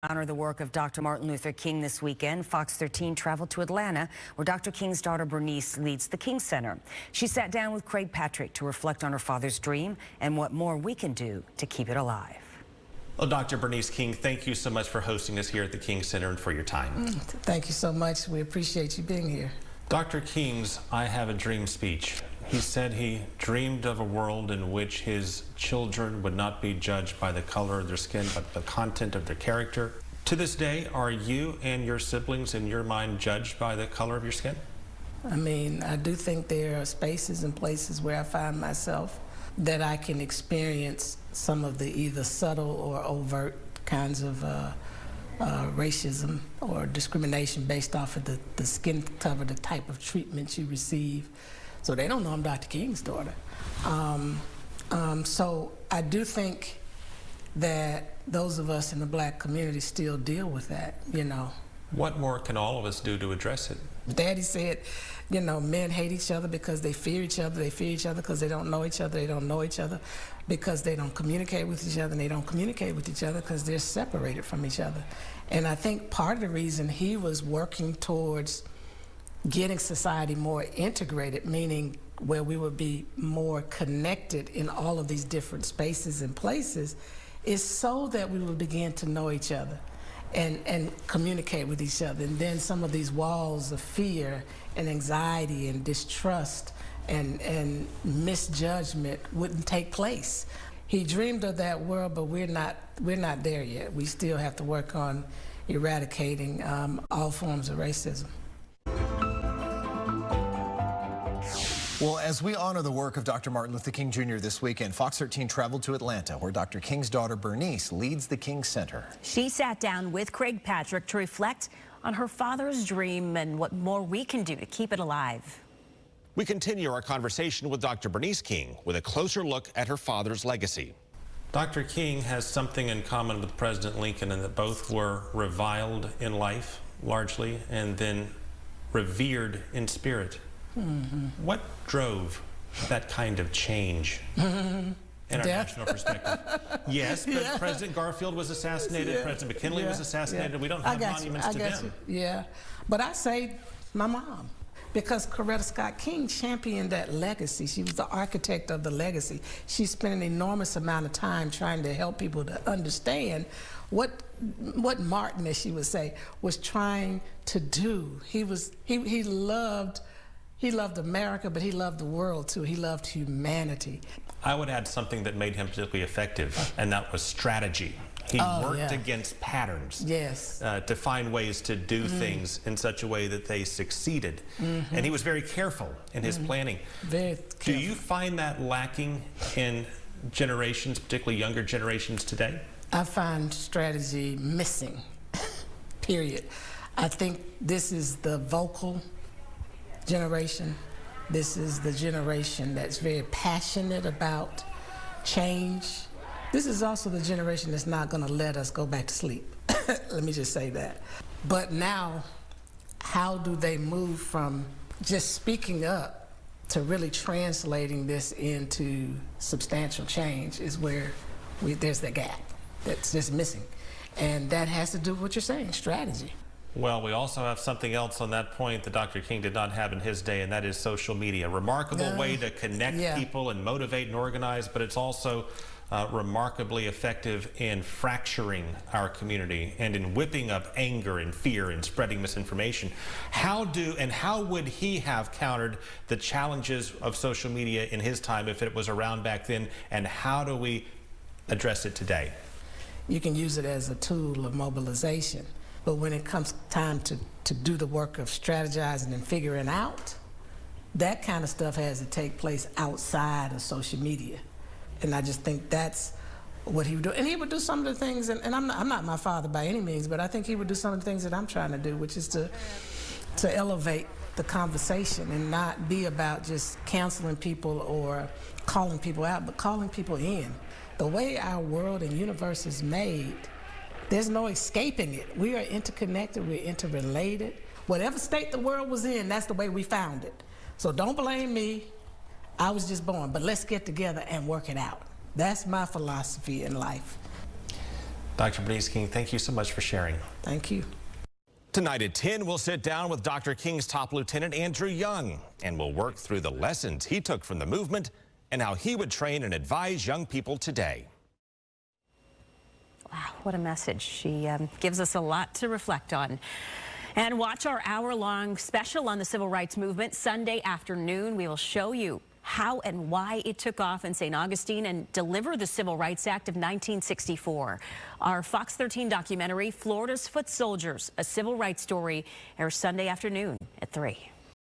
Honor the work of Dr. Martin Luther King this weekend. Fox 13 traveled to Atlanta, where Dr. King's daughter Bernice leads the King Center. She sat down with Craig Patrick to reflect on her father's dream and what more we can do to keep it alive. Well, Dr. Bernice King, thank you so much for hosting us here at the King Center and for your time. Thank you so much. We appreciate you being here. Dr. King's I Have a Dream speech. He said he dreamed of a world in which his children would not be judged by the color of their skin, but the content of their character. To this day, are you and your siblings, in your mind, judged by the color of your skin? I mean, I do think there are spaces and places where I find myself that I can experience some of the either subtle or overt kinds of racism or discrimination based off of the skin color, the type of treatment you receive. So they don't know I'm Dr. King's daughter. So I do think that those of us in the black community still deal with that, you know. What more can all of us do to address it? Daddy said, you know, men hate each other because they fear each other. They fear each other because they don't know each other. They don't know each other because they don't communicate with each other. And they don't communicate with each other because they're separated from each other. And I think part of the reason he was working towards getting society more integrated, meaning where we would be more connected in all of these different spaces and places, is so that we will begin to know each other and communicate with each other. And then some of these walls of fear and anxiety and distrust and misjudgment wouldn't take place. He dreamed of that world, but we're not there yet. We still have to work on eradicating all forms of racism. Well, as we honor the work of Dr. Martin Luther King Jr. this weekend, Fox 13 traveled to Atlanta, where Dr. King's daughter Bernice leads the King Center. She sat down with Craig Patrick to reflect on her father's dream and what more we can do to keep it alive. We continue our conversation with Dr. Bernice King with a closer look at her father's legacy. Dr. King has something in common with President Lincoln in that both were reviled in life, largely, and then revered in spirit. What drove that kind of change in our national perspective? Yes, but President Garfield was assassinated, President McKinley was assassinated. We don't have monuments to them. Yeah, but I say my mom, because Coretta Scott King championed that legacy. She was the architect of the legacy. She spent an enormous amount of time trying to help people to understand what Martin, as she would say, was trying to do. He loved America, but he loved the world too. He loved humanity. I would add something that made him particularly effective, and that was strategy. He worked against patterns to find ways to do things in such a way that they succeeded. And he was very careful in his planning. Very careful. Do you find that lacking in generations, particularly younger generations today? I find strategy missing, period. I think this is the vocal generation. This is the generation that's very passionate about change. This is also the generation that's not going to let us go back to sleep. Let me just say that. But now, how do they move from just speaking up to really translating this into substantial change is where there's that gap that's just missing. And that has to do with what you're saying, strategy. Well, we also have something else on that point that Dr. King did not have in his day, and that is social media. A remarkable way to connect people and motivate and organize, but it's also remarkably effective in fracturing our community and in whipping up anger and fear and spreading misinformation. How would he have countered the challenges of social media in his time if it was around back then, and how do we address it today? You can use it as a tool of mobilization. But when it comes time to do the work of strategizing and figuring out, that kind of stuff has to take place outside of social media. And I just think that's what he would do. And he would do some of the things, and I'm not my father by any means, but I think he would do some of the things that I'm trying to do, which is to elevate the conversation and not be about just counseling people or calling people out, but calling people in. The way our world and universe is made, there's no escaping it. We are interconnected, we're interrelated. Whatever state the world was in, that's the way we found it. So don't blame me. I was just born, but let's get together and work it out. That's my philosophy in life. Dr. Bernice King, thank you so much for sharing. Thank you. Tonight at 10, we'll sit down with Dr. King's top lieutenant, Andrew Young, and we'll work through the lessons he took from the movement and how he would train and advise young people today. Wow, what a message. She gives us a lot to reflect on. And watch our hour-long special on the civil rights movement Sunday afternoon. We will show you how and why it took off in St. Augustine and deliver the Civil Rights Act of 1964. Our Fox 13 documentary, Florida's Foot Soldiers, a civil rights story, airs Sunday afternoon at 3.